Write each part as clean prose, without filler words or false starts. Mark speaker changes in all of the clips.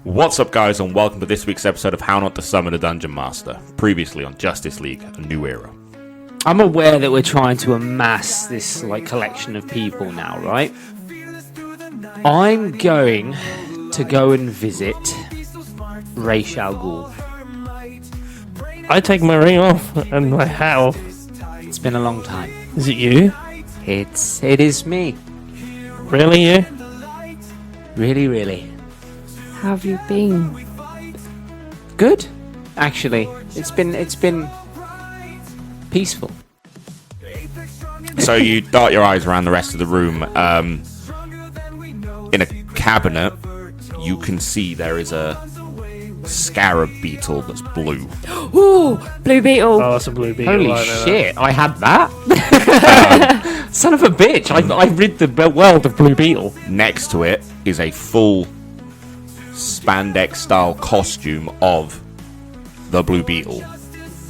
Speaker 1: What's up, guys, and welcome to this week's episode of How Not to Summon a Dungeon Master, previously on Justice League, A New Era.
Speaker 2: I'm aware that we're trying to amass this collection of people now, right? I'm going to go and visit Ra's al Ghul.
Speaker 3: I take my ring off and my hat off.
Speaker 2: It's been a long time.
Speaker 3: Is it you?
Speaker 2: It is me.
Speaker 3: Really, you?
Speaker 2: Really.
Speaker 4: How have you been?
Speaker 2: Good, actually. It's been peaceful.
Speaker 1: So you dart your eyes around the rest of the room. In a cabinet, you can see there is a scarab beetle that's blue.
Speaker 4: Ooh, blue beetle.
Speaker 3: Oh, it's a blue beetle.
Speaker 2: Holy
Speaker 3: I know
Speaker 2: shit, I had that? Son of a bitch, I rid the world of Blue Beetle.
Speaker 1: Next to it is a full spandex-style costume of the Blue Beetle.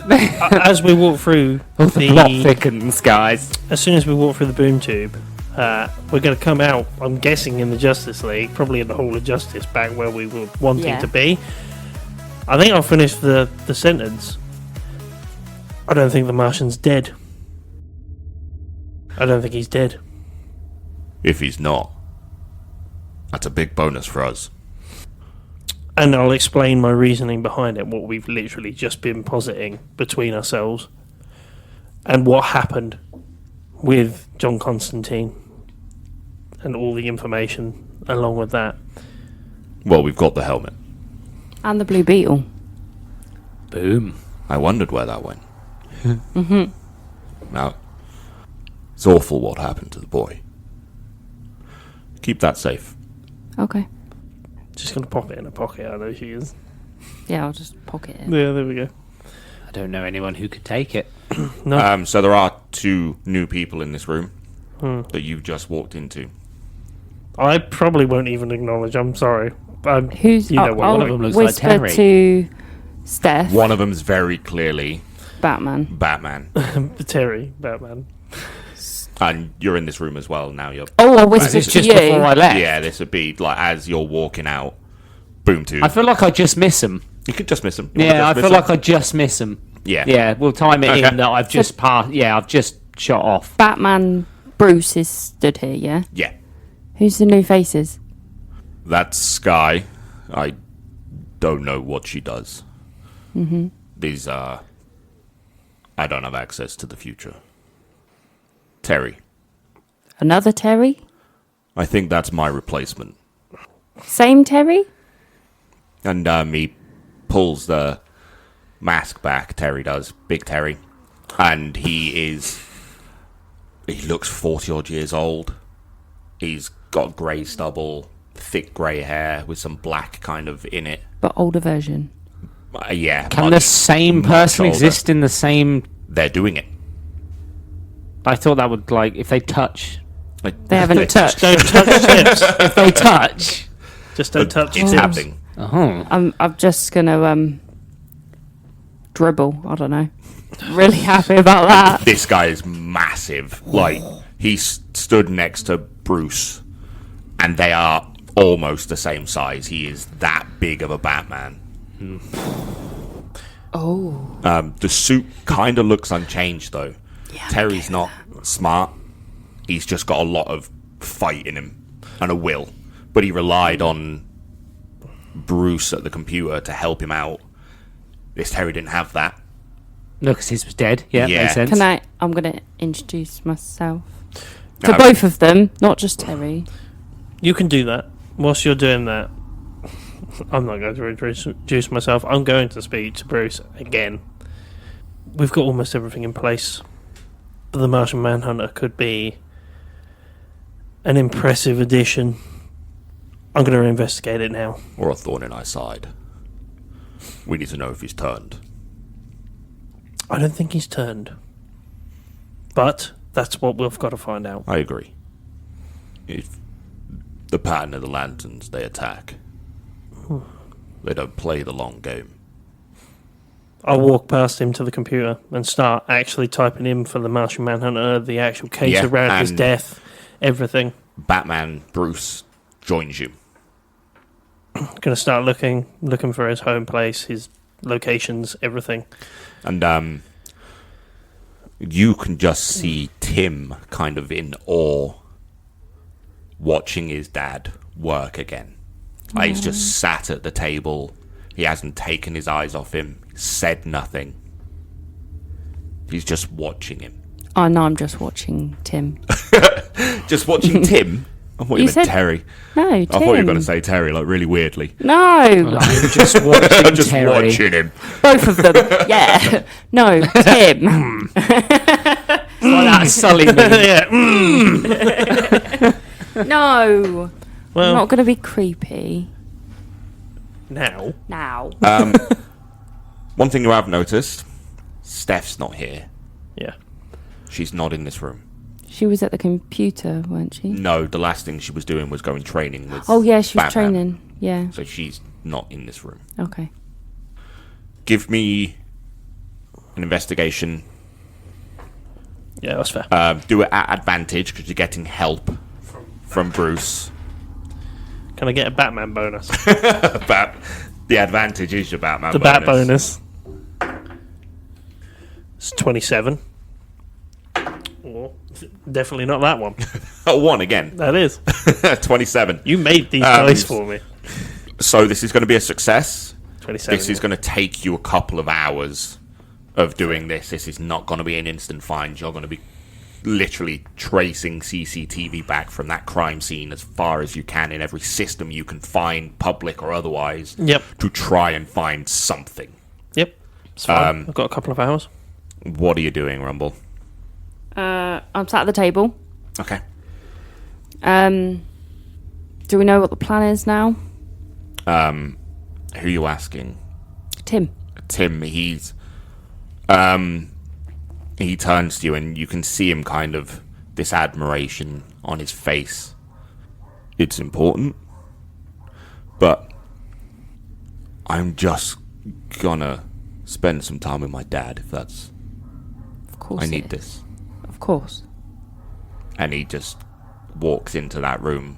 Speaker 3: that. As we walk through
Speaker 2: The plot thickens, guys.
Speaker 3: as soon as we walk through the boom tube, we're going to come out, I'm guessing, in the Justice League, probably in the Hall of Justice, back where we were wanting to be. I think I'll finish the sentence. I don't think the Martian's dead. I don't think he's dead.
Speaker 1: If he's not, that's a big bonus for us.
Speaker 3: And I'll explain my reasoning behind it, what we've literally just been positing between ourselves, and what happened with John Constantine, and all the information along with that.
Speaker 1: Well, we've got the helmet.
Speaker 4: And the blue beetle.
Speaker 2: Boom.
Speaker 1: I wondered where that went. Now, it's awful what happened to the boy. Keep that safe.
Speaker 4: Okay.
Speaker 3: Just going to pop it in a pocket, I know she is.
Speaker 4: Yeah, I'll just pocket it.
Speaker 3: Yeah, there we go.
Speaker 2: I don't know anyone who could take it.
Speaker 3: No.
Speaker 1: So there are two new people in this room that you've just walked into.
Speaker 3: I probably won't even acknowledge, I'm sorry.
Speaker 4: Who's
Speaker 3: you know what,
Speaker 2: one of them looks like
Speaker 4: whisper
Speaker 2: Terry.
Speaker 4: to Steph.
Speaker 1: One of them's very clearly
Speaker 4: Batman.
Speaker 1: Batman.
Speaker 3: Terry, Batman.
Speaker 1: And you're in this room as well now. You're
Speaker 4: Oh, I whispered
Speaker 2: This
Speaker 4: to
Speaker 2: is just
Speaker 4: you.
Speaker 2: before I left.
Speaker 1: Yeah, this would be like as you're walking out. Boom tube.
Speaker 2: I feel like I just miss him.
Speaker 1: You could just miss him.
Speaker 2: Yeah, I feel like I just miss him.
Speaker 1: Yeah.
Speaker 2: Yeah, we'll time it
Speaker 1: Okay.
Speaker 2: in that I've just passed. Yeah, I've just shot off.
Speaker 4: Batman Bruce is stood here, yeah?
Speaker 1: Yeah.
Speaker 4: Who's the new faces?
Speaker 1: That's Sky. I don't know what she does. These I don't have access to the future. Terry.
Speaker 4: Another Terry?
Speaker 1: I think that's my replacement.
Speaker 4: Same Terry?
Speaker 1: And he pulls the mask back. Terry does. Big Terry. And he looks 40 odd years old. He's got grey stubble, thick grey hair with some black kind of in it.
Speaker 4: But older version.
Speaker 1: Yeah.
Speaker 2: Can the same
Speaker 1: much
Speaker 2: person
Speaker 1: older.
Speaker 2: exist in the same...
Speaker 1: They're doing it.
Speaker 2: I thought that would, if they touch...
Speaker 4: They haven't touched.
Speaker 3: Don't touch tips.
Speaker 2: If they touch...
Speaker 3: Just don't touch
Speaker 1: It's
Speaker 3: tips.
Speaker 1: happening.
Speaker 2: Oh.
Speaker 4: I'm just gonna dribble. I don't know. Really happy about that.
Speaker 1: This guy is massive. Like, he's stood next to Bruce, and they are almost the same size. He is that big of a Batman.
Speaker 4: Oh.
Speaker 1: The suit kind of looks unchanged, though.
Speaker 4: Yeah,
Speaker 1: Terry's not smart. He's just got a lot of fight in him and a will. But he relied on Bruce at the computer to help him out. This Terry didn't have that.
Speaker 2: No, because his was dead. Yeah,
Speaker 1: Yeah.
Speaker 2: makes sense.
Speaker 4: I'm gonna introduce myself to both of them, not just Terry.
Speaker 3: You can do that. Whilst you're doing that, I'm not going to introduce myself. I'm going to speak to Bruce again. We've got almost everything in place. But the Martian Manhunter could be an impressive addition. I'm going to investigate it now.
Speaker 1: Or a thorn in our side. We need to know if he's turned.
Speaker 3: I don't think he's turned. But that's what we've got to find out.
Speaker 1: I agree. If the pattern of the lanterns, they attack. They don't play the long game.
Speaker 3: I'll walk past him to the computer and start actually typing in for the Martian Manhunter, the actual case around his death, everything.
Speaker 1: Batman Bruce joins you.
Speaker 3: Gonna start looking for his home place, his locations, everything.
Speaker 1: And you can just see Tim kind of in awe, watching his dad work again. Like, he's just sat at the table. He hasn't taken his eyes off him, said nothing. He's just watching him.
Speaker 4: Oh, no, I'm just watching Tim.
Speaker 1: Just watching Tim? I thought you meant
Speaker 4: said-
Speaker 1: Terry.
Speaker 4: No, Tim.
Speaker 1: I thought you were going to say Terry, like, really weirdly.
Speaker 4: No,
Speaker 2: I'm just watching
Speaker 1: Just
Speaker 2: Terry.
Speaker 1: watching him.
Speaker 4: both of them. Yeah. No, Tim.
Speaker 2: Like that Sully meme.
Speaker 3: Yeah.
Speaker 4: No.
Speaker 3: Well,
Speaker 4: I'm not going to be creepy.
Speaker 3: now.
Speaker 4: Now.
Speaker 1: One thing you have noticed, Steph's not here.
Speaker 3: Yeah.
Speaker 1: She's not in this room.
Speaker 4: She was at the computer, weren't she?
Speaker 1: No, the last thing she was doing was going training with
Speaker 4: Oh, yeah, she was
Speaker 1: Batman.
Speaker 4: training. Yeah.
Speaker 1: So she's not in this room.
Speaker 4: Okay.
Speaker 1: Give me an investigation.
Speaker 3: Yeah, that's fair.
Speaker 1: Do it at advantage because you're getting help from Bruce.
Speaker 3: Can I get a Batman bonus?
Speaker 1: But the advantage is your Batman
Speaker 3: The Bat bonus. It's 27. Oh, definitely not that one.
Speaker 1: Oh, one again.
Speaker 3: That is.
Speaker 1: 27.
Speaker 3: You made these dice for me.
Speaker 1: So this is going to be a success.
Speaker 3: 27.
Speaker 1: This is going to take you a couple of hours of doing this. This is not going to be an instant find. You're going to be literally tracing CCTV back from that crime scene as far as you can in every system you can find, public or otherwise,
Speaker 3: Yep.
Speaker 1: to try and find something.
Speaker 3: Yep. It's fine. I've got a couple of hours.
Speaker 1: What are you doing, Rumble?
Speaker 4: I'm sat at the table.
Speaker 1: Okay.
Speaker 4: Do we know what the plan is now?
Speaker 1: Who are you asking?
Speaker 4: Tim.
Speaker 1: Tim, he turns to you and you can see him kind of, this admiration on his face. It's important, but I'm just gonna spend some time with my dad, if that's...
Speaker 4: Of course.
Speaker 1: I need
Speaker 4: it
Speaker 1: this.
Speaker 4: is. Of course.
Speaker 1: And he just walks into that room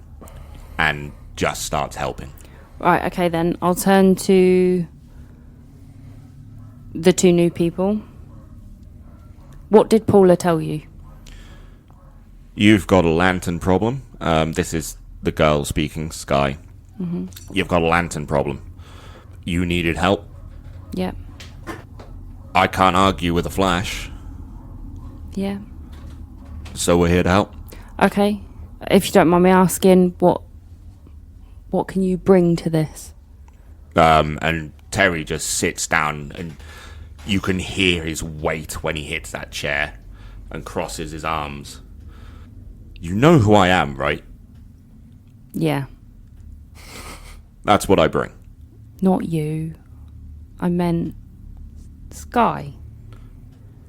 Speaker 1: and just starts helping.
Speaker 4: Right, okay then. I'll turn to the two new people. What did Paula tell you?
Speaker 1: You've got a lantern problem. This is the girl speaking, Sky.
Speaker 4: Mm-hmm.
Speaker 1: You've got a lantern problem. You needed help.
Speaker 4: Yeah.
Speaker 1: I can't argue with a flash,
Speaker 4: Yeah.
Speaker 1: so we're here to help.
Speaker 4: Okay. If you don't mind me asking, what can you bring to this?
Speaker 1: And Terry just sits down and you can hear his weight when he hits that chair and crosses his arms. You know who I am, right?
Speaker 4: Yeah.
Speaker 1: That's what I bring.
Speaker 4: Not you. I meant Sky.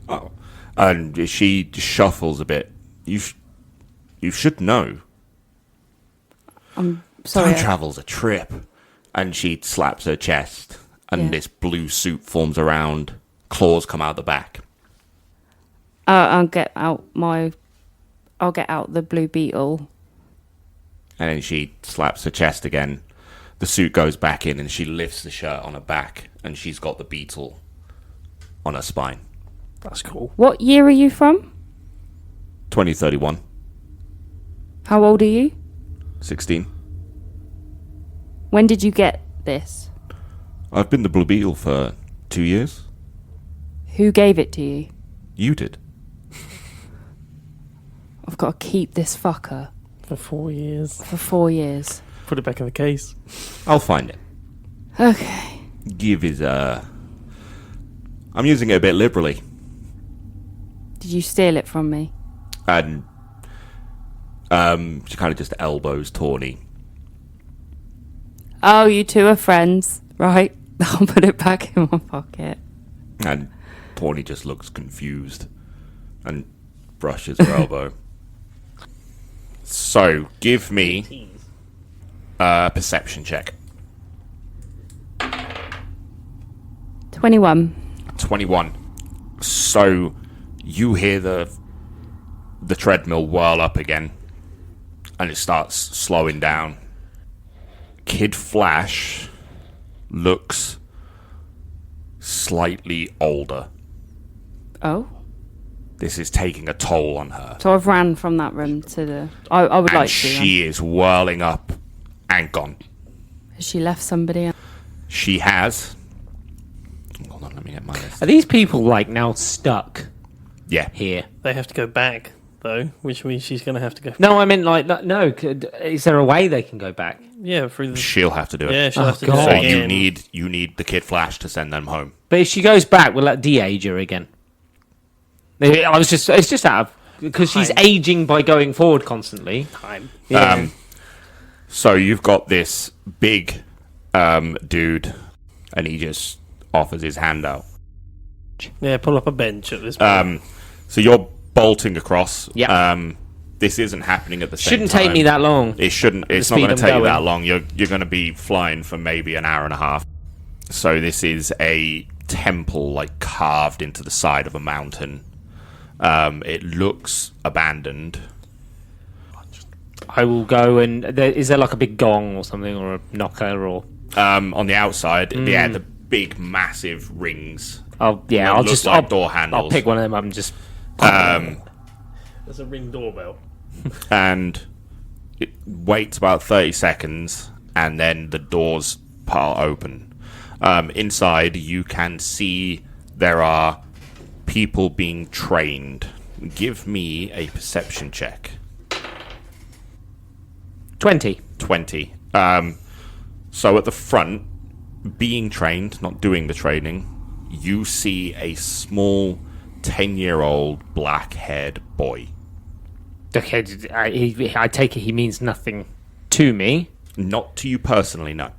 Speaker 1: Oh. And she shuffles a bit. You should know.
Speaker 4: I'm sorry.
Speaker 1: Time travel's a trip. And she slaps her chest, and
Speaker 4: Yeah.
Speaker 1: this blue suit forms around. Claws come out the back.
Speaker 4: I'll get out the Blue Beetle.
Speaker 1: And then she slaps her chest again. The suit goes back in, and she lifts the shirt on her back, and she's got the beetle on her spine.
Speaker 3: That's cool.
Speaker 4: What year are you from?
Speaker 1: 2031.
Speaker 4: How old are you?
Speaker 1: 16.
Speaker 4: When did you get this?
Speaker 1: I've been the Blue Beetle for 2 years.
Speaker 4: Who gave it to you?
Speaker 1: You did.
Speaker 4: I've got to keep this fucker
Speaker 3: For 4 years.
Speaker 4: for 4 years.
Speaker 3: Put it back in the case.
Speaker 1: I'll find it.
Speaker 4: Okay.
Speaker 1: Give his, I'm using it a bit liberally.
Speaker 4: Did you steal it from me?
Speaker 1: And, she kind of just elbows Tawny.
Speaker 4: Oh, you two are friends, right? I'll put it back in my pocket.
Speaker 1: And Tawny just looks confused and brushes her elbow. So, give me a perception check.
Speaker 4: 21.
Speaker 1: 21. So, you hear the treadmill whirl up again, and it starts slowing down. Kid Flash looks slightly older.
Speaker 4: Oh.
Speaker 1: This is taking a toll on her.
Speaker 4: So I've ran from that room to the... I would
Speaker 1: And
Speaker 4: like to.
Speaker 1: she is whirling up and gone.
Speaker 4: Has she left somebody?
Speaker 1: She has. Hold on, let me get my list.
Speaker 2: Are these people like now stuck
Speaker 1: Yeah.
Speaker 2: here?
Speaker 3: They have to go back, though, which means she's going to have to go.
Speaker 2: No, I mean like no. Is there a way they can go back?
Speaker 3: Yeah, through the.
Speaker 1: She'll have to do it.
Speaker 3: Yeah, she'll
Speaker 2: Oh,
Speaker 3: have to do
Speaker 2: God.
Speaker 3: it
Speaker 1: So
Speaker 3: again.
Speaker 1: you need the Kid Flash to send them home.
Speaker 2: But if she goes back, will that de-age her again? It's just out of because she's
Speaker 3: Time.
Speaker 2: aging by going forward constantly.
Speaker 3: time.
Speaker 2: Yeah.
Speaker 1: So you've got this big dude, and he just offers his hand out.
Speaker 3: Yeah, pull up a bench at this point.
Speaker 1: So you're bolting across.
Speaker 2: Yeah.
Speaker 1: This isn't happening at the same
Speaker 2: Shouldn't
Speaker 1: time.
Speaker 2: take me that long.
Speaker 1: It shouldn't. It's not
Speaker 2: speed
Speaker 1: going to
Speaker 2: I'm
Speaker 1: take you
Speaker 2: going.
Speaker 1: that long. You're going to be flying for maybe an hour and a half. So this is a temple, like carved into the side of a mountain. It looks abandoned.
Speaker 2: I will go and is there like a big gong or something or a knocker or?
Speaker 1: On the outside, yeah, the big, massive rings.
Speaker 2: I'll
Speaker 1: Look
Speaker 2: just
Speaker 1: like door handles.
Speaker 2: I'll pick one of them up and just.
Speaker 3: There's a ring doorbell.
Speaker 1: And it waits about 30 seconds, and then the doors part open. Inside, you can see there are people being trained. Give me a perception check.
Speaker 2: 20.
Speaker 1: 20. So at the front, being trained, not doing the training, you see a small 10-year-old black-haired boy.
Speaker 2: Okay, I take it he means nothing to me.
Speaker 1: Not to you personally, no.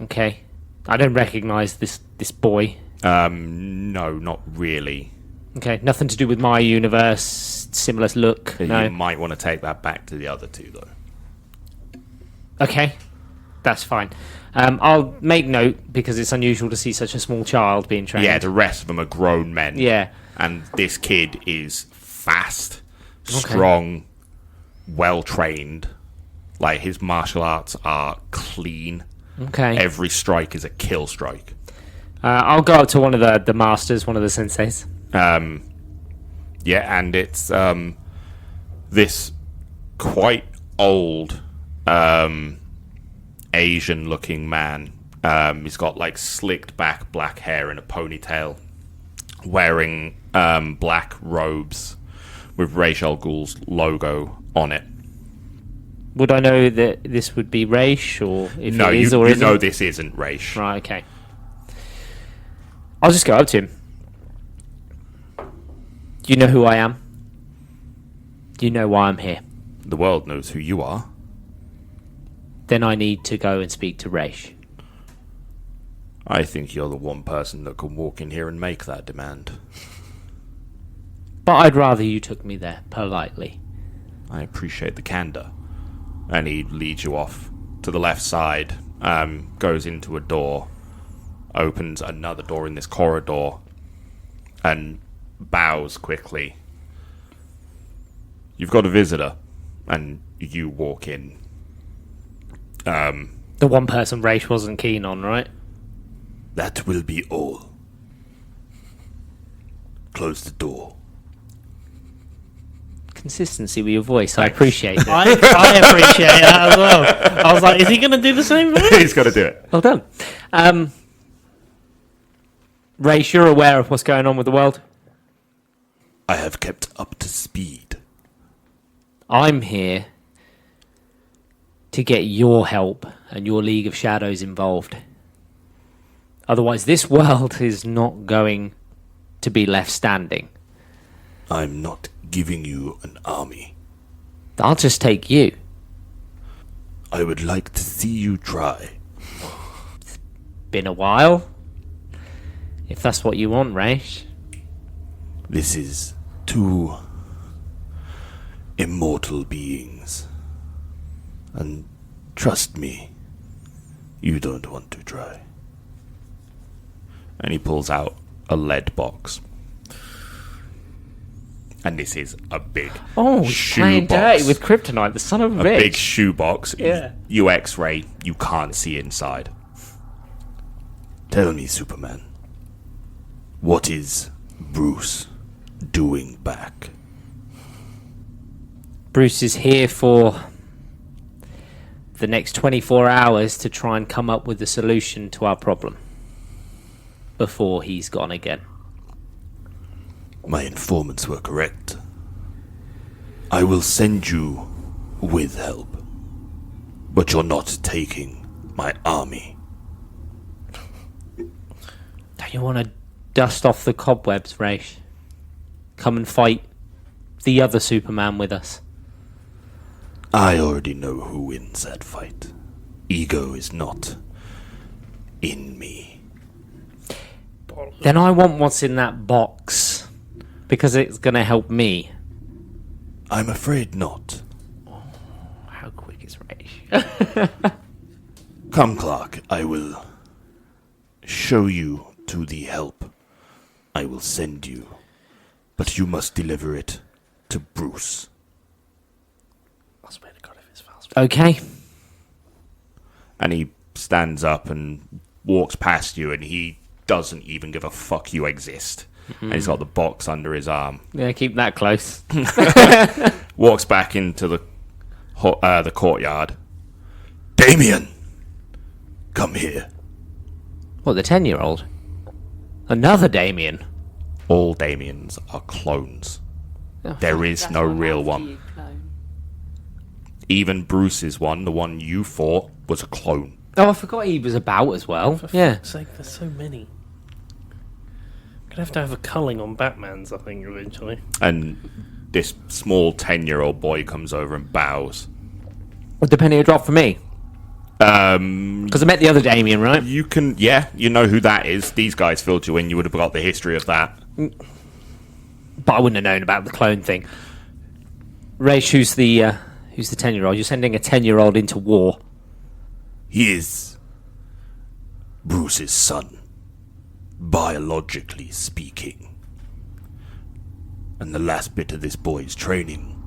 Speaker 2: Okay, I don't recognise this boy.
Speaker 1: No, not really.
Speaker 2: Okay, nothing to do with my universe. Similar look.
Speaker 1: You
Speaker 2: No.
Speaker 1: might want to take that back to the other two, though.
Speaker 2: Okay, that's fine. I'll make note because it's unusual to see such a small child being trained.
Speaker 1: Yeah, the rest of them are grown men.
Speaker 2: Yeah.
Speaker 1: And this kid is fast, strong, well-trained. Like, his martial arts are clean.
Speaker 2: Okay.
Speaker 1: Every strike is a kill strike.
Speaker 2: I'll go up to one of the masters, one of the senseis.
Speaker 1: Yeah, and it's this quite old Asian-looking man. He's got like slicked back black hair and a ponytail, wearing black robes with Ra's al Ghul's logo on it.
Speaker 2: Would I know that this would be Raish, or if
Speaker 1: No,
Speaker 2: it is
Speaker 1: you
Speaker 2: or isn't?
Speaker 1: know this isn't Ra's.
Speaker 2: Right, okay. I'll just go up to him. You know who I am? You know why I'm here.
Speaker 1: The world knows who you are.
Speaker 2: Then I need to go and speak to Raish.
Speaker 1: I think you're the one person that can walk in here and make that demand.
Speaker 2: But I'd rather you took me there, politely.
Speaker 1: I appreciate the candor. And he leads you off to the left side, goes into a door, opens another door in this corridor, and bows quickly. You've got a visitor, and you walk in.
Speaker 2: The one person Raish wasn't keen on, right?
Speaker 1: That will be all. Close the door.
Speaker 2: Consistency with your voice, I appreciate it.
Speaker 3: I appreciate that as well. I was like, is he going to do the same thing?
Speaker 1: He's got to do it.
Speaker 2: Well done. Raish, you're aware of what's going on with the world?
Speaker 1: I have kept up to speed.
Speaker 2: I'm here to get your help and your League of Shadows involved. Otherwise, this world is not going to be left standing.
Speaker 1: I'm not giving you an army.
Speaker 2: I'll just take you.
Speaker 1: I would like to see you try.
Speaker 2: Been a while. If that's what you want, Raish.
Speaker 1: This is two immortal beings. And trust me, you don't want to try. And he pulls out a lead box. And this is a big
Speaker 2: he's playing dirty with kryptonite, the son of a bitch.
Speaker 1: big shoebox.
Speaker 2: Yeah.
Speaker 1: You X-ray, you can't see inside. Tell me, Superman, what is Bruce doing back?
Speaker 2: Bruce is here for the next 24 hours to try and come up with a solution to our problem before he's gone again.
Speaker 1: My informants were correct. I will send you with help, but you're not taking my army.
Speaker 2: Don't you want to dust off the cobwebs, Raish? Come and fight the other Superman with us.
Speaker 1: I already know who wins that fight. Ego is not in me.
Speaker 2: Then I want what's in that box, because it's going to help me.
Speaker 1: I'm afraid not.
Speaker 2: How quick is Raish?
Speaker 1: Come, Clark, I will show you to the help I will send you, but you must deliver it to Bruce.
Speaker 3: I swear to God, if it's fast.
Speaker 2: Okay.
Speaker 1: And he stands up and walks past you, and he doesn't even give a fuck you exist. And he's got the box under his arm.
Speaker 2: Yeah, keep that close.
Speaker 1: Walks back into the courtyard. Damien! Come here.
Speaker 2: What, the 10-year-old? Another Damien?
Speaker 1: All Damiens are clones. There is no real one. Even Bruce's one, the one you fought, was a clone.
Speaker 2: Oh, I forgot he was about as well. Yeah.
Speaker 3: It's like there's so many. Gonna have to have a culling on Batman's, I think, eventually.
Speaker 1: And this small 10-year-old boy comes over and bows.
Speaker 2: Would the penny have dropped for me? Because I met the other Damien, right?
Speaker 1: You can, yeah, you know who that is. These guys filled you in. You would have got the history of that.
Speaker 2: But I wouldn't have known about the clone thing. Raish, who's the 10-year-old? You're sending a 10-year-old into war.
Speaker 1: He is Bruce's son, biologically speaking. And the last bit of this boy's training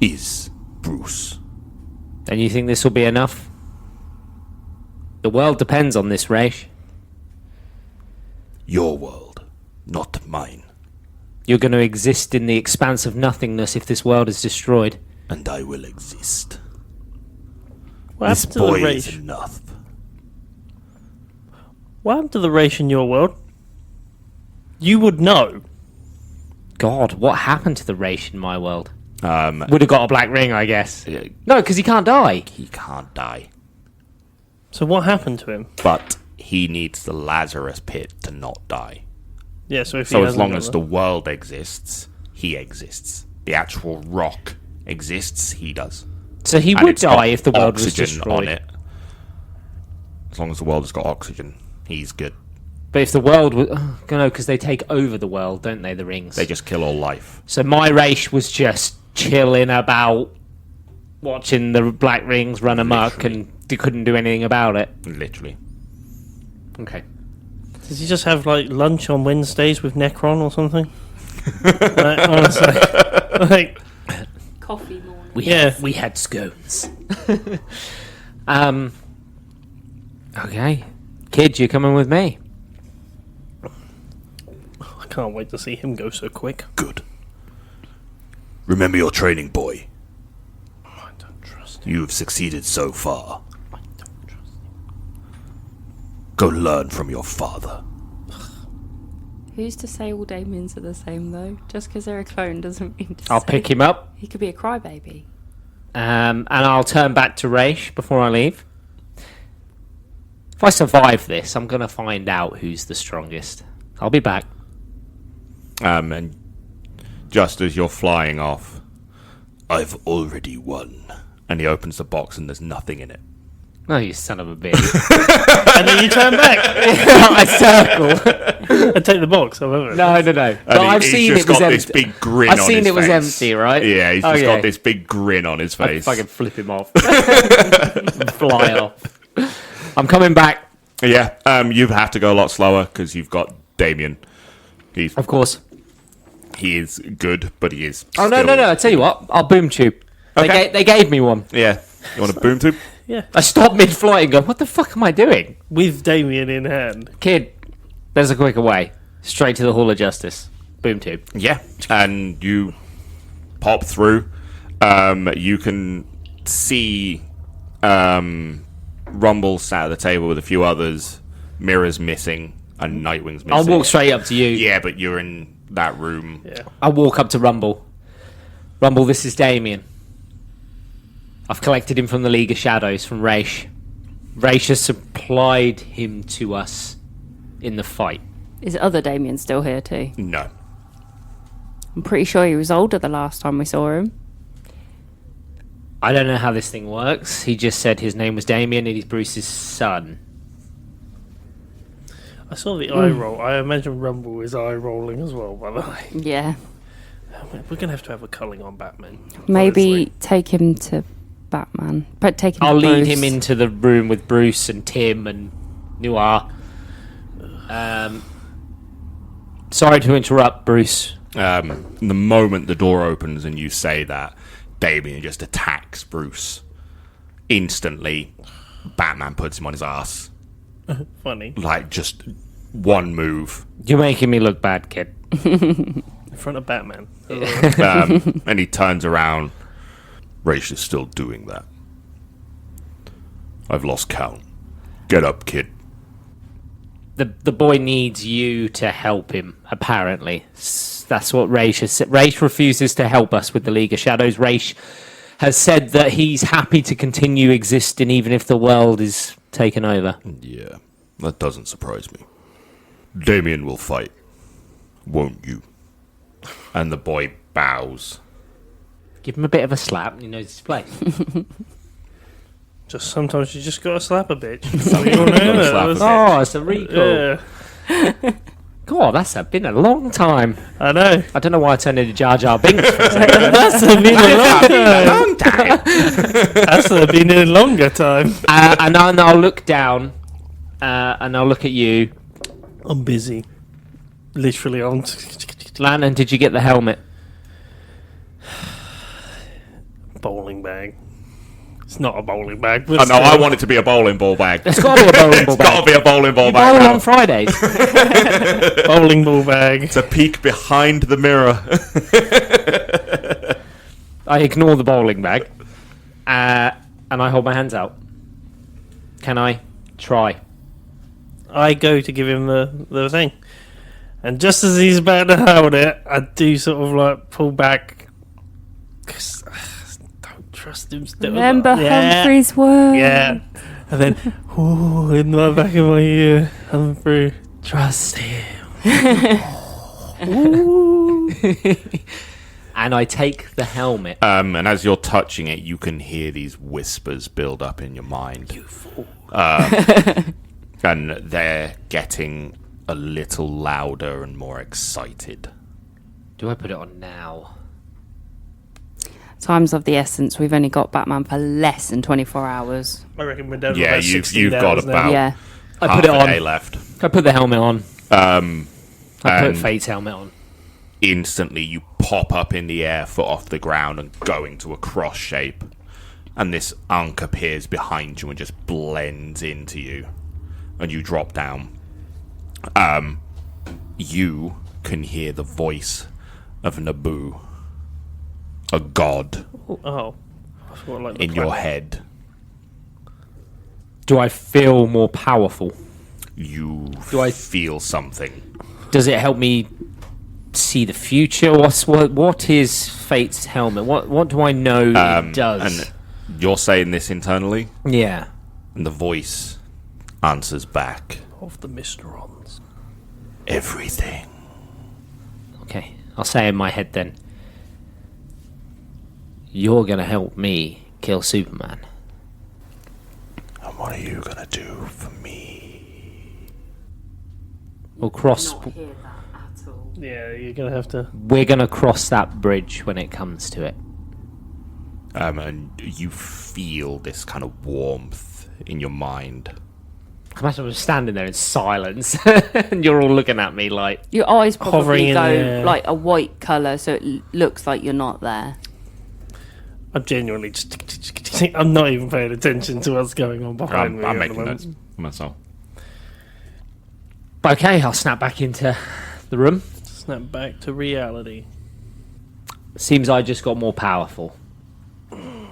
Speaker 1: is Bruce.
Speaker 2: And you think this will be enough? The world depends on this, Raish.
Speaker 1: Your world, not mine.
Speaker 2: You're going to exist in the expanse of nothingness if this world is destroyed.
Speaker 1: And I will exist.
Speaker 3: What
Speaker 1: This
Speaker 3: happened to the
Speaker 1: boy
Speaker 3: race?
Speaker 1: is enough.
Speaker 3: What happened to the race in your world? You would know.
Speaker 2: God, what happened to the Raish in my world?
Speaker 1: He
Speaker 2: Would have got a black ring, I guess. No, because he can't die.
Speaker 1: can't die.
Speaker 3: So what happened to him?
Speaker 1: But he needs the Lazarus pit to not die.
Speaker 3: Yeah, so if he
Speaker 1: So as
Speaker 3: hasn't
Speaker 1: long
Speaker 3: got
Speaker 1: as the world exists, he exists. The actual rock exists, he does.
Speaker 2: So he
Speaker 1: And
Speaker 2: would
Speaker 1: it's got
Speaker 2: die if the world was
Speaker 1: oxygen
Speaker 2: destroyed.
Speaker 1: on it. As long as the world has got oxygen, he's good.
Speaker 2: But if the world was... Oh, no, because they take over the world, don't they, the rings?
Speaker 1: They just kill all life.
Speaker 2: So my Raish was just chilling about, watching the black rings run amok,
Speaker 1: Literally.
Speaker 2: and they couldn't do anything about it.
Speaker 1: Literally.
Speaker 2: Okay.
Speaker 3: Does he just have like lunch on Wednesdays with Necron or something? Like, honestly, like
Speaker 4: Coffee morning.
Speaker 2: We had scones. Okay. Kid, you coming with me?
Speaker 3: I can't wait to see him go so quick.
Speaker 1: Good. Remember your training, boy.
Speaker 3: I don't trust him.
Speaker 1: You've succeeded so far.
Speaker 3: I don't trust him.
Speaker 1: Go learn from your father.
Speaker 4: Who's to say all Damiens are the same, though? Just because they're a clone doesn't mean to
Speaker 2: I'll
Speaker 4: say
Speaker 2: pick him up,
Speaker 4: he could be a crybaby.
Speaker 2: and I'll turn back to Raish before I leave. If I survive this, I'm going to find out who's the strongest. I'll be back.
Speaker 1: And just as you're flying off, I've already won. And he opens the box and there's nothing in it.
Speaker 2: Oh, you son of a bitch.
Speaker 3: And then you turn back
Speaker 2: I circle.
Speaker 3: and take the box. However,
Speaker 2: No. But
Speaker 1: And
Speaker 2: I've
Speaker 1: he's
Speaker 2: seen
Speaker 1: just
Speaker 2: it was
Speaker 1: got
Speaker 2: empty.
Speaker 1: this big grin
Speaker 2: I've
Speaker 1: on
Speaker 2: seen
Speaker 1: his
Speaker 2: it was
Speaker 1: face.
Speaker 2: empty, right?
Speaker 1: Yeah, he's just
Speaker 2: Okay.
Speaker 1: got this big grin on his
Speaker 2: I'd
Speaker 1: face.
Speaker 2: fucking flip him off. Fly off. I'm coming back.
Speaker 1: Yeah, you have to go a lot slower because you've got Damien. He's
Speaker 2: Of course.
Speaker 1: He is good, but he is.
Speaker 2: Oh,
Speaker 1: still...
Speaker 2: no. I tell you what, I'll boom tube.
Speaker 1: Okay.
Speaker 2: They gave me one.
Speaker 1: Yeah. You want a boom tube?
Speaker 3: Yeah.
Speaker 2: I stopped mid-flight and go, what the fuck am I doing?
Speaker 3: With Damien in hand.
Speaker 2: Kid, there's a quicker way. Straight to the Hall of Justice. Boom tube.
Speaker 1: Yeah. And you pop through. You can see Rumble sat at the table with a few others. Mirror's missing. And Nightwing's missing.
Speaker 2: I'll walk straight up to you.
Speaker 1: Yeah, but you're in that room.
Speaker 3: Yeah.
Speaker 2: I'll walk up to Rumble. Rumble, this is Damien. I've collected him from the League of Shadows, from Raish. Raish has supplied him to us in the fight.
Speaker 4: Is other Damien still here too?
Speaker 1: No.
Speaker 4: I'm pretty sure he was older the last time we saw him.
Speaker 2: I don't know how this thing works. He just said his name was Damien and he's Bruce's son.
Speaker 3: I saw the eye roll. I imagine Rumble is eye rolling as well, by the way.
Speaker 4: Yeah.
Speaker 3: We're going to have a culling on Batman.
Speaker 4: Maybe
Speaker 3: honestly.
Speaker 4: take him to Batman. But take him
Speaker 2: I'll
Speaker 4: to
Speaker 2: lead
Speaker 4: Bruce.
Speaker 2: him into the room with Bruce and Tim and Noir. Sorry to interrupt, Bruce.
Speaker 1: The moment the door opens and you say that, Damien just attacks Bruce. Instantly, Batman puts him on his ass.
Speaker 3: Funny.
Speaker 1: Like, just one move.
Speaker 2: You're making me look bad, kid.
Speaker 3: In front of Batman.
Speaker 1: And he turns around. Raish is still doing that. I've lost count. Get up, kid.
Speaker 2: The boy needs you to help him, apparently. That's what Raish has said. Raish refuses to help us with the League of Shadows. Raish has said that he's happy to continue existing even if the world is taken over.
Speaker 1: Yeah, that doesn't surprise me. Damien will fight. Won't you? And the boy bows.
Speaker 2: Give him a bit of a slap, he knows his place.
Speaker 3: Just sometimes you just got to slap a bitch. So you all know
Speaker 1: Slap a
Speaker 3: that.
Speaker 1: bitch.
Speaker 2: Oh, it's a recall.
Speaker 3: Yeah.
Speaker 2: God, been a long time.
Speaker 3: I know.
Speaker 2: I don't know why I turned into Jar Jar Binks for a second.
Speaker 3: That's been a long time.
Speaker 1: Long time.
Speaker 3: That's been a longer time.
Speaker 2: And then I'll look down, and I'll look at you.
Speaker 3: I'm busy. Literally on.
Speaker 2: Lantern, did you get the helmet?
Speaker 3: Bowling bag. It's not a bowling bag.
Speaker 1: Oh, no, I want it to be a bowling ball bag.
Speaker 2: It's got to be a bowling ball
Speaker 1: It's got to
Speaker 2: bag.
Speaker 1: be a bowling ball
Speaker 2: You
Speaker 1: bag.
Speaker 2: bowl
Speaker 1: now.
Speaker 2: on Fridays.
Speaker 3: bowling ball bag.
Speaker 1: It's a peek behind the mirror.
Speaker 2: I ignore the bowling bag, and I hold my hands out. Can I try?
Speaker 3: I go to give him the thing. And just as he's about to hold it, I do sort of like pull back. 'Cause I don't trust him still.
Speaker 4: Remember
Speaker 3: Yeah.
Speaker 4: Humphrey's word.
Speaker 3: Yeah. And then, ooh, in the back of my ear, Humphrey, trust him. Ooh.
Speaker 2: And I take the helmet.
Speaker 1: And as you're touching it, you can hear these whispers build up in your mind.
Speaker 3: You fool.
Speaker 1: And they're getting a little louder and more excited.
Speaker 2: Do I put it on now?
Speaker 4: Time's of the essence. We've only got Batman for less than 24 hours.
Speaker 3: I reckon we're down to
Speaker 1: Yeah,
Speaker 3: about
Speaker 1: you've
Speaker 3: 16
Speaker 1: got
Speaker 3: hours now.
Speaker 1: about
Speaker 4: Yeah.
Speaker 2: I
Speaker 1: half
Speaker 2: put it
Speaker 1: a
Speaker 2: on.
Speaker 1: day left.
Speaker 2: I put the helmet on. I put
Speaker 1: and-
Speaker 2: Fate's helmet on.
Speaker 1: Instantly, you pop up in the air, foot off the ground, and go into a cross shape. And this Ankh appears behind you and just blends into you. And you drop down. You can hear the voice of Naboo, a god,
Speaker 3: Oh. I thought, like, the
Speaker 1: in your
Speaker 3: planet.
Speaker 1: head.
Speaker 2: Do I feel more powerful?
Speaker 1: You
Speaker 2: Do I-
Speaker 1: feel something.
Speaker 2: Does it help me see the future? What is Fate's helmet? What do I know it does?
Speaker 1: And you're saying this internally,
Speaker 2: Yeah.
Speaker 1: and the voice answers back.
Speaker 3: Of the Mysterons.
Speaker 1: Everything.
Speaker 2: Okay. I'll say in my head then. You're gonna help me kill Superman.
Speaker 1: And what are you gonna do for me?
Speaker 2: We'll cross.
Speaker 3: Yeah, you're going to have to.
Speaker 2: We're gonna cross that bridge when it comes to it.
Speaker 1: And you feel this kind of warmth in your mind.
Speaker 2: I imagine I'm standing there in silence, and you're all looking at me like...
Speaker 4: Your eyes
Speaker 3: Hovering
Speaker 4: probably
Speaker 3: in
Speaker 4: go
Speaker 3: the-
Speaker 4: like a white colour, so it looks like you're not there.
Speaker 3: I'm genuinely just... I'm not even paying attention to what's going on behind me.
Speaker 1: I'm
Speaker 3: at the
Speaker 1: making
Speaker 3: moment.
Speaker 1: notes for myself.
Speaker 2: Okay, I'll snap back into the room.
Speaker 3: Snap back to reality.
Speaker 2: Seems I just got more powerful.
Speaker 3: I'm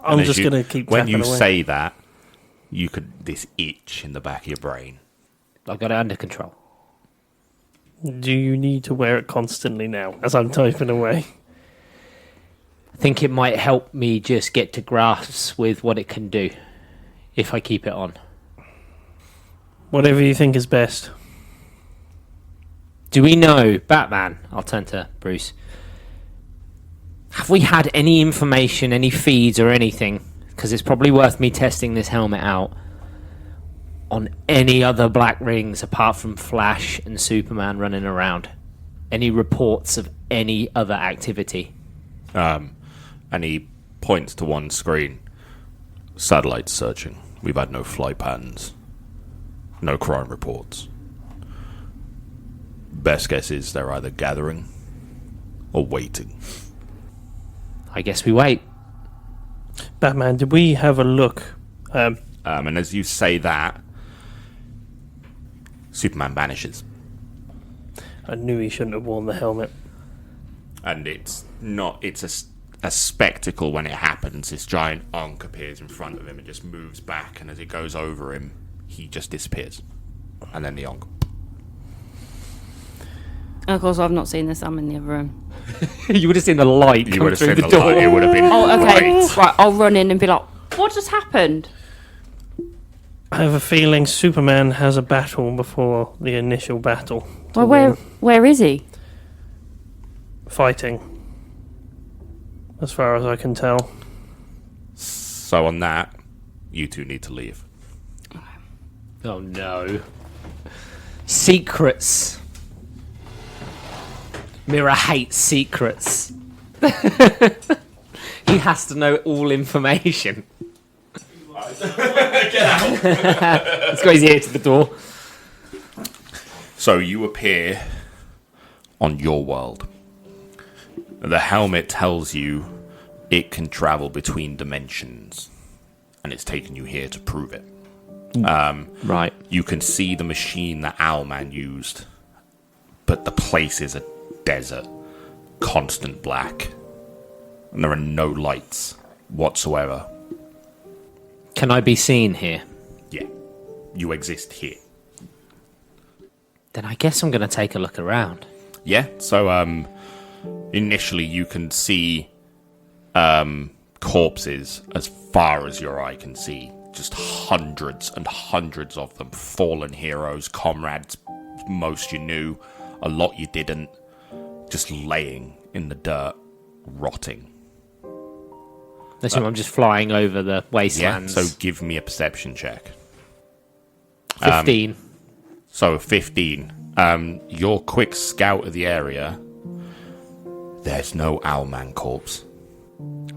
Speaker 1: And
Speaker 3: just
Speaker 1: as you-
Speaker 3: going to keep
Speaker 1: When
Speaker 3: tapping
Speaker 1: you
Speaker 3: away.
Speaker 1: say that, you could this itch in the back of your brain.
Speaker 2: I've got it under control.
Speaker 3: Do you need to wear it constantly now as I'm typing away?
Speaker 2: I think it might help me just get to grasps with what it can do if I keep it on.
Speaker 3: Whatever you think is best.
Speaker 2: Do we know, Batman? I'll turn to Bruce. Have we had any information, any feeds or anything? Because it's probably worth me testing this helmet out on any other Black Rings apart from Flash and Superman running around. Any reports of any other activity?
Speaker 1: And he points to one screen. Satellite searching. We've had no flight patterns. No crime reports. Best guess is they're either gathering or waiting.
Speaker 2: I guess we wait.
Speaker 3: Batman, did we have a look?
Speaker 1: And as you say that, Superman vanishes.
Speaker 3: I knew he shouldn't have worn the helmet.
Speaker 1: And it's a spectacle when it happens. This giant Ankh appears in front of him and just moves back, and as it goes over him, he just disappears. And then the Ankh.
Speaker 4: And of course, I've not seen this. I'm in the other room.
Speaker 2: You would have seen the light
Speaker 1: You
Speaker 2: come
Speaker 1: would have
Speaker 2: through
Speaker 1: seen
Speaker 2: the
Speaker 1: the
Speaker 2: door.
Speaker 1: light. It would have been
Speaker 4: Oh, okay.
Speaker 1: bright.
Speaker 4: Right, I'll run in and be like, what just happened?
Speaker 3: I have a feeling Superman has a battle before the initial battle. to
Speaker 4: Well,
Speaker 3: win.
Speaker 4: where is he?
Speaker 3: Fighting. As far as I can tell.
Speaker 1: So on that, you two need to leave.
Speaker 2: Oh no. Secrets. Mira hates secrets. He has to know all information. Let's go his ear to the door.
Speaker 1: So you appear on your world. The helmet tells you it can travel between dimensions, and it's taken you here to prove it.
Speaker 2: Right.
Speaker 1: You can see the machine that Owlman used, but the place is a desert, constant black, and there are no lights whatsoever.
Speaker 2: Can I be seen here?
Speaker 1: Yeah, you exist here.
Speaker 2: Then I guess I'm going to take a look around.
Speaker 1: Yeah, so initially you can see corpses as far as your eye can see. Just hundreds and hundreds of them. Fallen heroes, comrades, most you knew, a lot you didn't. Just laying in the dirt, rotting.
Speaker 2: Assume I'm just flying over the
Speaker 1: Yeah,
Speaker 2: wastelands.
Speaker 1: so give me a perception check.
Speaker 2: 15.
Speaker 1: So 15. Your quick scout of the area, there's no Owlman corpse.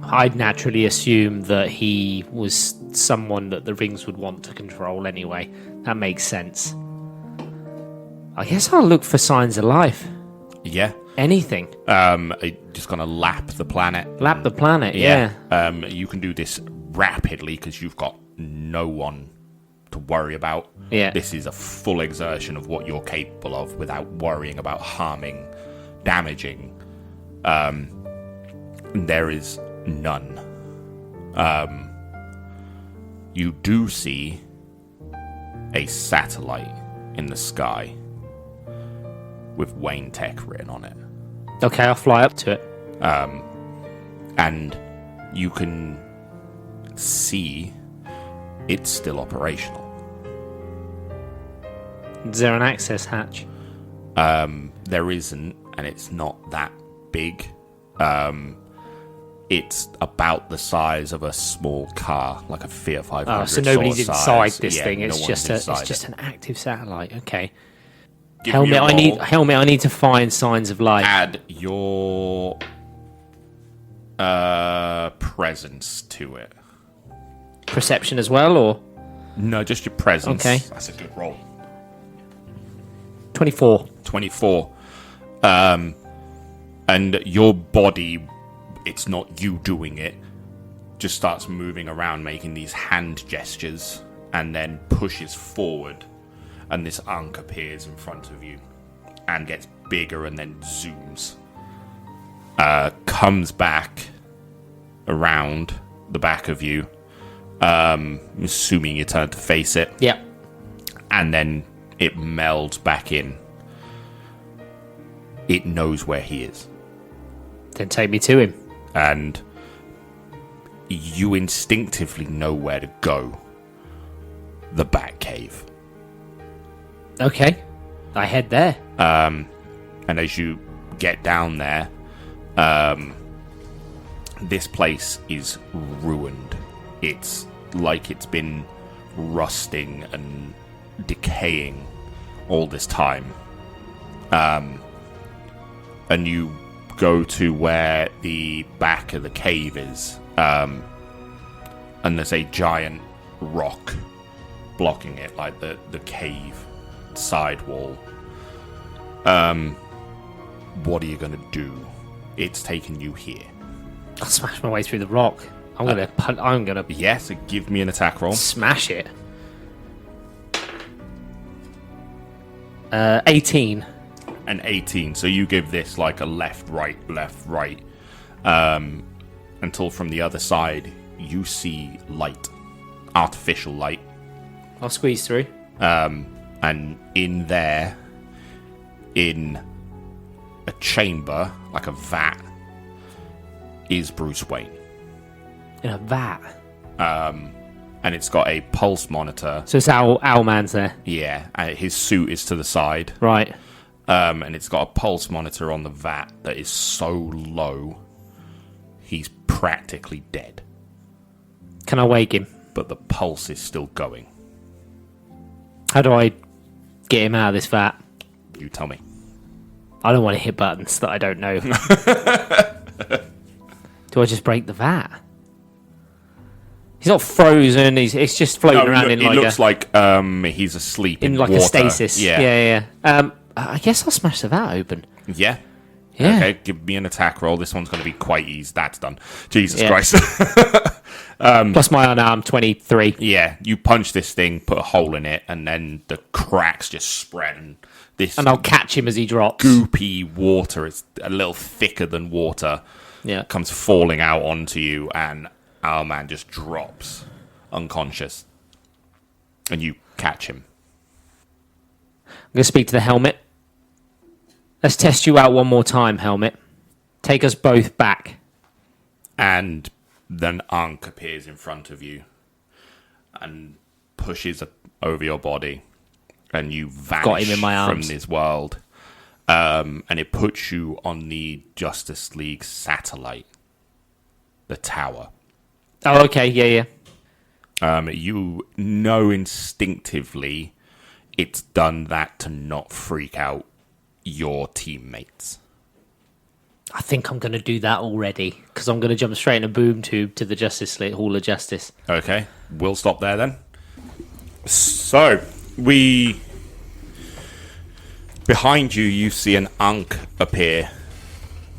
Speaker 2: I'd naturally assume that he was someone that the rings would want to control anyway. That makes sense. I guess I'll look for signs of life.
Speaker 1: Yeah.
Speaker 2: Anything.
Speaker 1: Just gonna lap the planet.
Speaker 2: Lap the planet, yeah.
Speaker 1: You can do this rapidly because you've got no one to worry about.
Speaker 2: Yeah.
Speaker 1: This is a full exertion of what you're capable of without worrying about harming, damaging. There is none. You do see a satellite in the sky with Wayne Tech written on it.
Speaker 2: Okay, I'll fly up to it.
Speaker 1: And you can see it's still operational.
Speaker 2: Is there an access hatch?
Speaker 1: There isn't, and it's not that big. It's about the size of a small car, like a Fiat 500.
Speaker 2: Oh, so nobody's
Speaker 1: sort of
Speaker 2: inside
Speaker 1: size.
Speaker 2: this
Speaker 1: Yeah,
Speaker 2: thing.
Speaker 1: no
Speaker 2: It's
Speaker 1: one's
Speaker 2: just
Speaker 1: inside
Speaker 2: it's just
Speaker 1: it.
Speaker 2: an active satellite. Okay.
Speaker 1: Give me
Speaker 2: Helmet.
Speaker 1: a roll.
Speaker 2: Helmet. I need to find signs of life.
Speaker 1: Add your presence to it.
Speaker 2: Perception as well, or
Speaker 1: No, just your presence.
Speaker 2: Okay.
Speaker 1: That's a good roll.
Speaker 2: 24.
Speaker 1: 24. And your body, it's not you doing it, just starts moving around, making these hand gestures, and then pushes forward, and this Ankh appears in front of you, and gets bigger, and then zooms. Comes back around the back of you, assuming you turn to face it.
Speaker 2: Yep.
Speaker 1: And then it melds back in. It knows where he is.
Speaker 2: Then take me to him.
Speaker 1: And you instinctively know where to go. The Batcave.
Speaker 2: Okay. I head there.
Speaker 1: And as you get down there, this place is ruined. It's like it's been rusting and decaying all this time. And you go to where the back of the cave is, and there's a giant rock blocking it, like the cave sidewall. What are you gonna do? It's taken you here.
Speaker 2: I'll smash my way through the rock. I'm gonna
Speaker 1: Yes, give me an attack roll.
Speaker 2: smash it. 18.
Speaker 1: An 18. So you give this like a left, right, until from the other side you see light, artificial light,
Speaker 2: I'll squeeze through.
Speaker 1: and in there, in a chamber like a vat, is Bruce Wayne.
Speaker 2: In a vat.
Speaker 1: And it's got a pulse monitor.
Speaker 2: So it's Owlman's there.
Speaker 1: Yeah, his suit is to the side.
Speaker 2: Right.
Speaker 1: And it's got a pulse monitor on the vat that is so low, he's practically dead.
Speaker 2: Can I wake him?
Speaker 1: But the pulse is still going.
Speaker 2: How do I get him out of this vat?
Speaker 1: You tell me.
Speaker 2: I don't want to hit buttons that I don't know. Do I just break the vat? He's not frozen. It's just floating around in like
Speaker 1: it looks like he's asleep in
Speaker 2: like
Speaker 1: water.
Speaker 2: a stasis.
Speaker 1: Yeah.
Speaker 2: I guess I'll smash the vat open.
Speaker 1: Yeah.
Speaker 2: Yeah.
Speaker 1: Okay, give me an attack roll. This one's going to be quite easy. That's done. Jesus
Speaker 2: Yeah.
Speaker 1: Christ.
Speaker 2: Plus my unarmed 23.
Speaker 1: Yeah, you punch this thing, put a hole in it, and then the cracks just spread, and this
Speaker 2: And I'll catch him as he drops.
Speaker 1: goopy water, it's a little thicker than water,
Speaker 2: Yeah.
Speaker 1: comes falling out onto you, and our man just drops unconscious. And you catch him.
Speaker 2: I'm going to speak to the helmet. Let's test you out one more time, helmet. Take us both back.
Speaker 1: And then Ankh appears in front of you and pushes over your body, and you vanish
Speaker 2: Got him in my
Speaker 1: from
Speaker 2: arms.
Speaker 1: this world. And it puts you on the Justice League satellite, the tower.
Speaker 2: Oh, okay. Yeah.
Speaker 1: You know instinctively it's done that to not freak out your teammates.
Speaker 2: I think I'm going to do that already, because I'm going to jump straight in a boom tube to the Justice League Hall of Justice.
Speaker 1: Okay, we'll stop there then. So, behind you, you see an Ankh appear,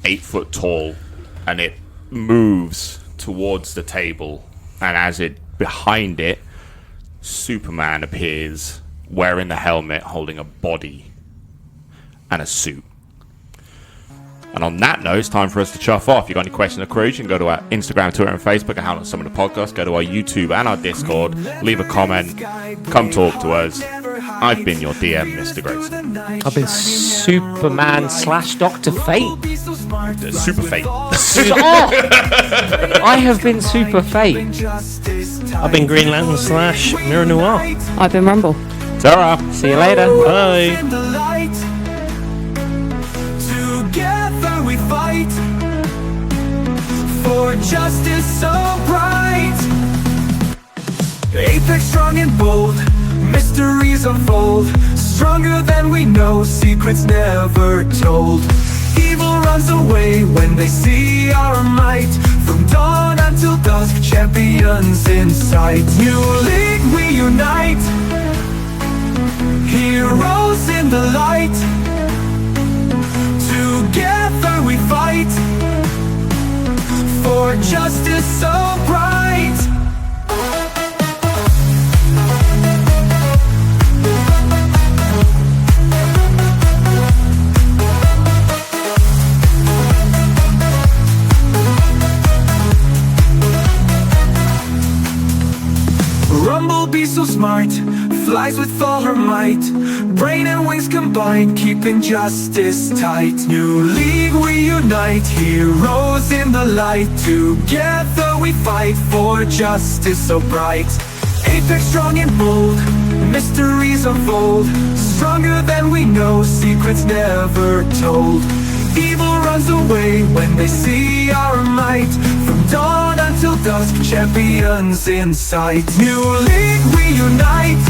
Speaker 1: 8 foot tall, and it moves towards the table. And as behind it, Superman appears, wearing the helmet, holding a body and a suit. And on that note, it's time for us to chuff off. If you've got any questions or queries, you can go to our Instagram, Twitter, and Facebook and How Not Some of the Podcast. Go to our YouTube and our Discord. Leave a comment. Come talk to us. I've been your DM, Mr. Grayson.
Speaker 2: I've been Superman / Dr. Fate.
Speaker 1: Super Fate.
Speaker 2: I have been Super Fate.
Speaker 3: I've been Green Lantern / Mirror Noir.
Speaker 4: I've been Rumble.
Speaker 1: Sarah.
Speaker 2: See you later.
Speaker 3: Bye.
Speaker 5: Together we fight for justice so bright. Apex strong and bold, mysteries unfold. Stronger than we know, secrets never told. Evil runs away when they see our might. From dawn until dusk, champions in sight. New league, we unite, heroes in the light. Together we fight for justice so bright. Rumblebee so smart, flies with all her might. Brain and wings combined, keeping justice tight. New league, we unite, heroes in the light. Together we fight for justice so bright. Apex strong and bold, mysteries unfold. Stronger than we know, secrets never told. Evil runs away when they see our might. From dawn until dusk, champions in sight. New league, we unite,